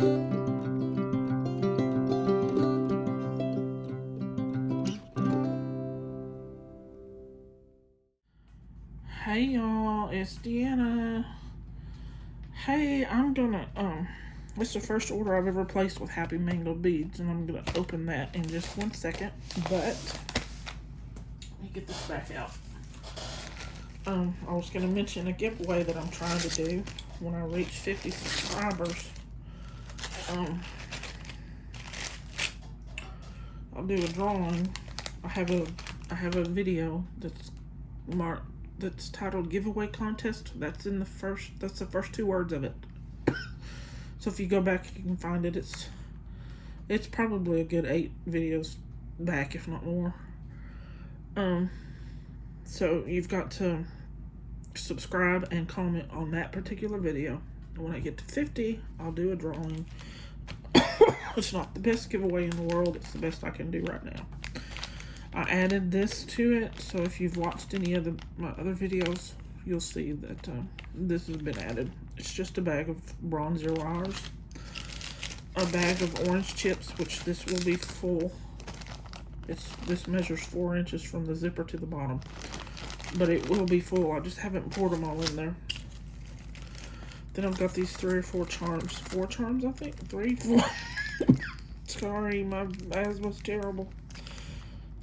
Hey y'all, it's Deanna. Hey, I'm gonna, it's the first order I've ever placed with Happy Mango Beads, and I'm gonna open that in just 1 second, but let me get this back out. I was gonna mention a giveaway that I'm trying to do when I reach 50 subscribers. I'll do a drawing. I have a video that's titled Giveaway Contest. That's the first 2 words of it. So if you go back, you can find it. It's probably a good 8 videos back, if not more. So you've got to subscribe and comment on that particular video. And when I get to 50, I'll do a drawing. It's not the best giveaway in the world. It's the best I can do right now. I added this to it, so if you've watched any of my other videos, you'll see that this has been added. It's just a bag of bronzer wires, a bag of orange chips, which this will be full. This measures 4 inches from the zipper to the bottom, but it will be full. I just haven't poured them all in there. Then I've got these 3 or 4 charms. 4 charms, I think? 3, 4. Sorry, my asthma's terrible.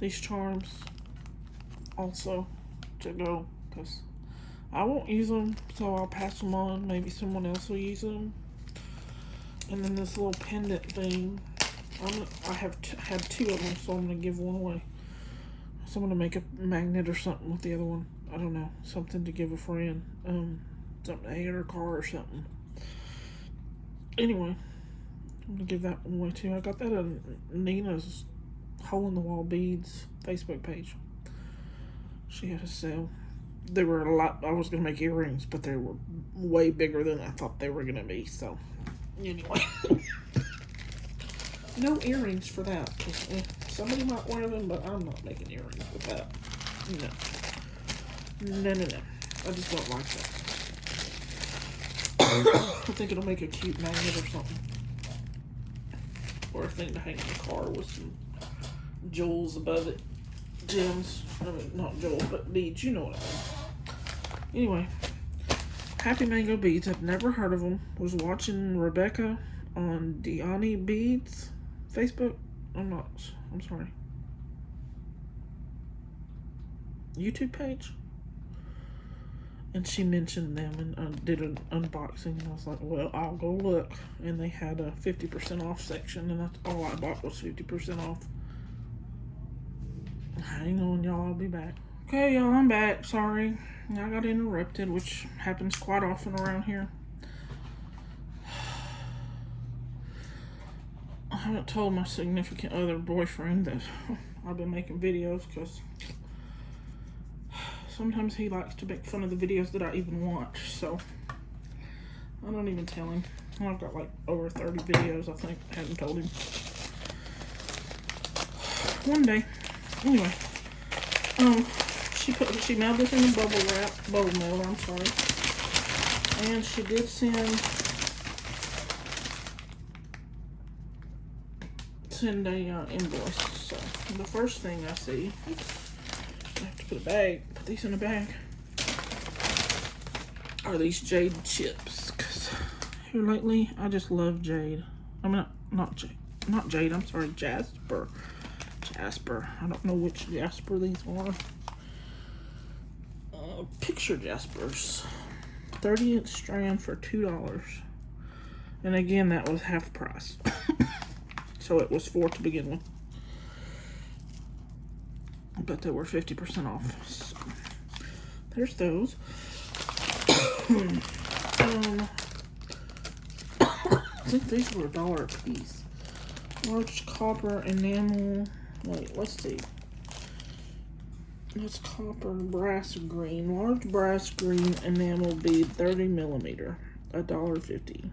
These charms also to go, because I won't use them, so I'll pass them on. Maybe someone else will use them. And then this little pendant thing. I have had 2 of them, so I'm going to give one away. So I'm going to make a magnet or something with the other one. I don't know. Something to give a friend. Something to hang in her car or something. Anyway, I'm going to give that one away too. I got that on Nina's Hole-in-the-Wall Beads Facebook page. She had a sale. They were a lot. I was going to make earrings, but they were way bigger than I thought they were going to be. So, anyway. No earrings for that. Somebody might wear them, but I'm not making earrings with that. No. I just don't like that. I think it'll make a cute magnet or something. Or a thing to hang in the car with some jewels above it. Gems. I mean, not jewels, but beads. You know what I mean. Anyway. Happy Mango Beads. I've never heard of them. Was watching Rebecca on Dyani Beads Facebook. I'm sorry. YouTube page. And she mentioned them and did an unboxing. And I was like, well, I'll go look. And they had a 50% off section. And that's all I bought was 50% off. Hang on, y'all. I'll be back. Okay, y'all. I'm back. Sorry. I got interrupted, which happens quite often around here. I haven't told my significant other boyfriend that I've been making videos because sometimes he likes to make fun of the videos that I even watch, so I don't even tell him. I've got like over 30 videos, I think. I haven't told him. One day. Anyway. She mailed this in a bubble mail, I'm sorry. And she did send a invoice. So the first thing I see, I have to put these in a bag, are these jade chips. Cause here lately, I just love jade. I mean, not jade. I'm sorry, Jasper. I don't know which Jasper these are. Picture Jaspers. 30-inch strand for $2. And again, that was half price. So it was 4 to begin with. But they were 50% off. So there's those. I think these were $1 a piece. Large copper enamel. Wait, let's see. That's copper brass green. Large brass green enamel bead, 30mm, $1.50.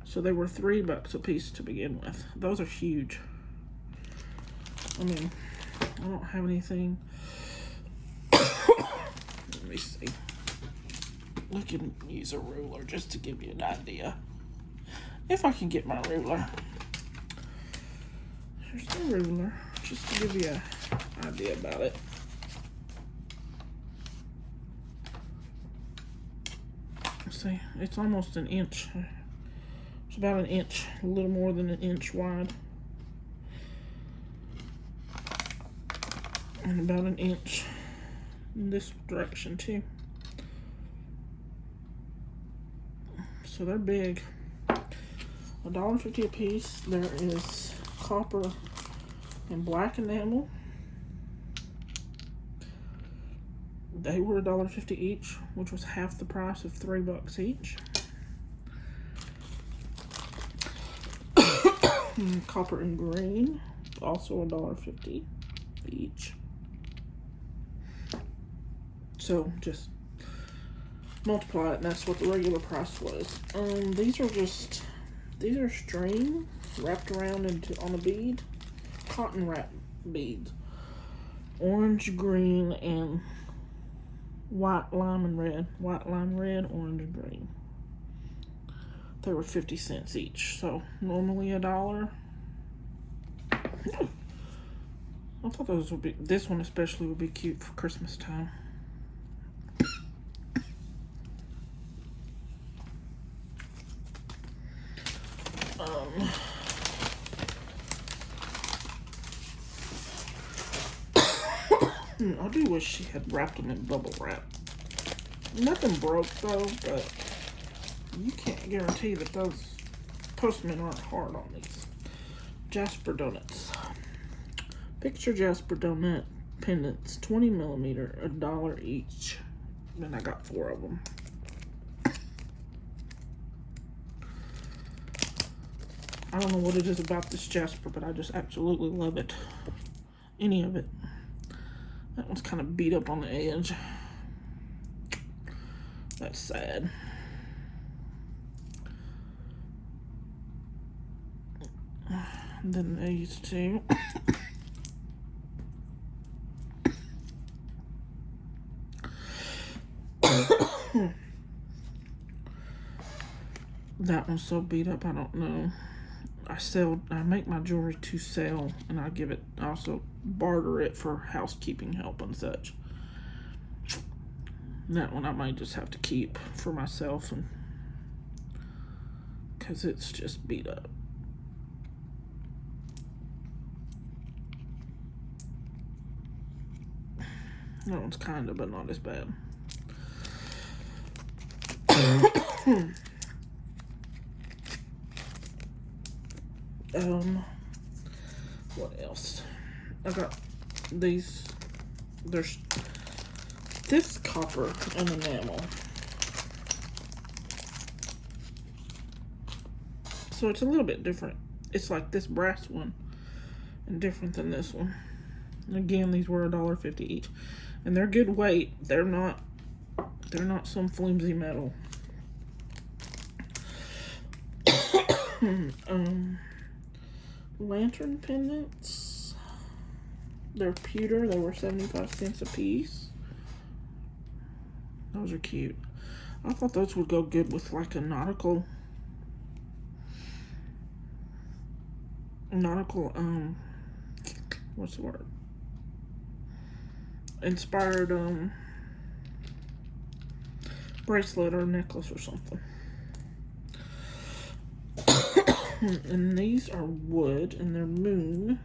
So they were $3 a piece to begin with. Those are huge. I mean, I don't have anything. Let me see. I can use a ruler just to give you an idea. If I can get my ruler. Here's the ruler, just to give you an idea about it. See, it's almost an inch. It's about an inch, a little more than an inch wide. And about an inch in this direction too. So they're big. $1.50 a piece. There is copper and black enamel. They were $1.50 each, which was half the price of $3 each. Copper and green, also $1.50 each. So just multiply it, and that's what the regular price was. These are string wrapped around on a bead, cotton wrap beads, orange, green, and white, lime, and red. White, lime, red, orange, and green. They were 50 cents each, so normally $1. I thought those would be, this one especially would be cute for Christmas time. I do wish she had wrapped them in bubble wrap. Nothing broke though, but you can't guarantee that those postmen aren't hard on these. Jasper donuts. Picture Jasper donut pendants, 20mm, $1 each. And I got 4 of them. I don't know what it is about this Jasper, but I just absolutely love it. Any of it. That one's kind of beat up on the edge. That's sad. And then these two. That one's so beat up, I don't know. I make my jewelry to sell, and I also barter it for housekeeping help and such. That one I might just have to keep for myself, and because it's just beat up. That one's kind of, but not as bad. What else? I got these. There's this copper and enamel. So it's a little bit different. It's like this brass one and different than this one. And again, these were $1.50 each. And they're good weight. They're not some flimsy metal. Lantern pendants. They're pewter. They were 75 cents a piece. Those are cute. I thought those would go good with like a nautical what's the word? Inspired bracelet or necklace or something. And these are wood, and they're moon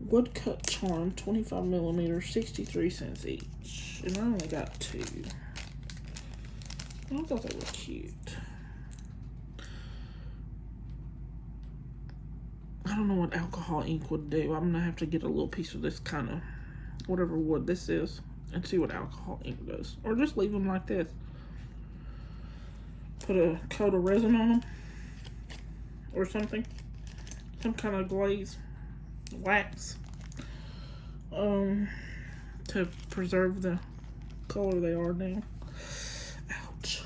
wood cut charm, 25mm, 63 cents each. And I only got 2. I thought they were cute. I don't know what alcohol ink would do. I'm gonna have to get a little piece of this kind of whatever wood this is and see what alcohol ink does, or just leave them like this. Put a coat of resin on them or something, some kind of glaze, wax, to preserve the color they are now. Ouch.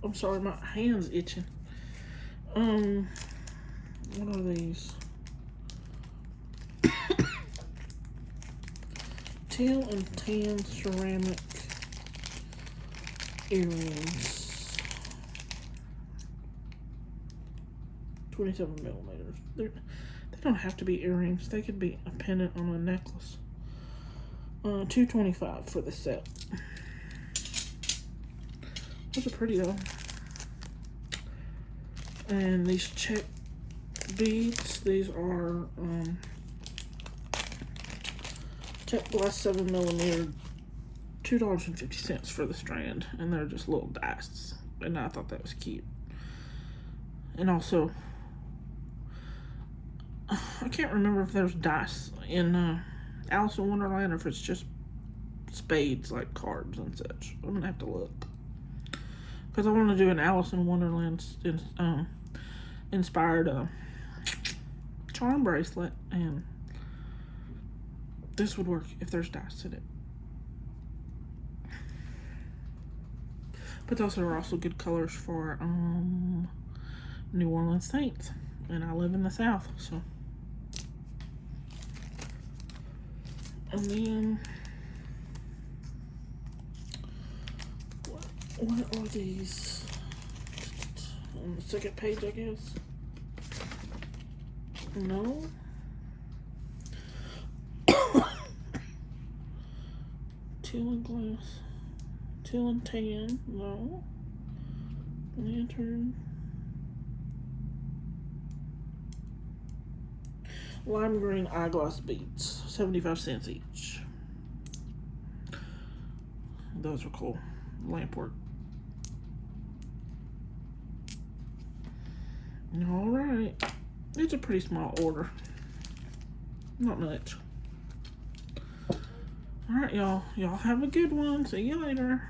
I'm sorry, my hand's itching. What are these? Teal and tan ceramic earrings. 27 millimeters. They don't have to be earrings. They could be a pendant on a necklace. $2.25 for the set. Those are pretty though. And these check beads, these are check glass 7 millimeter, $2.50 for the strand, and they're just little dice. And I thought that was cute. And also, I can't remember if there's dice in Alice in Wonderland or if it's just spades like cards and such. I'm gonna have to look, because I want to do an Alice in Wonderland inspired charm bracelet, and this would work if there's dice in it. But those are also good colors for New Orleans Saints, and I live in the South, so. And then what are these? On the second page, I guess. No. Teal and glass. Teal and tan. No. Lantern. Lime green eyeglass beads. 75 cents each. Those are cool. Lamp work. Alright. It's a pretty small order. Not much. Alright, y'all. Y'all have a good one. See you later.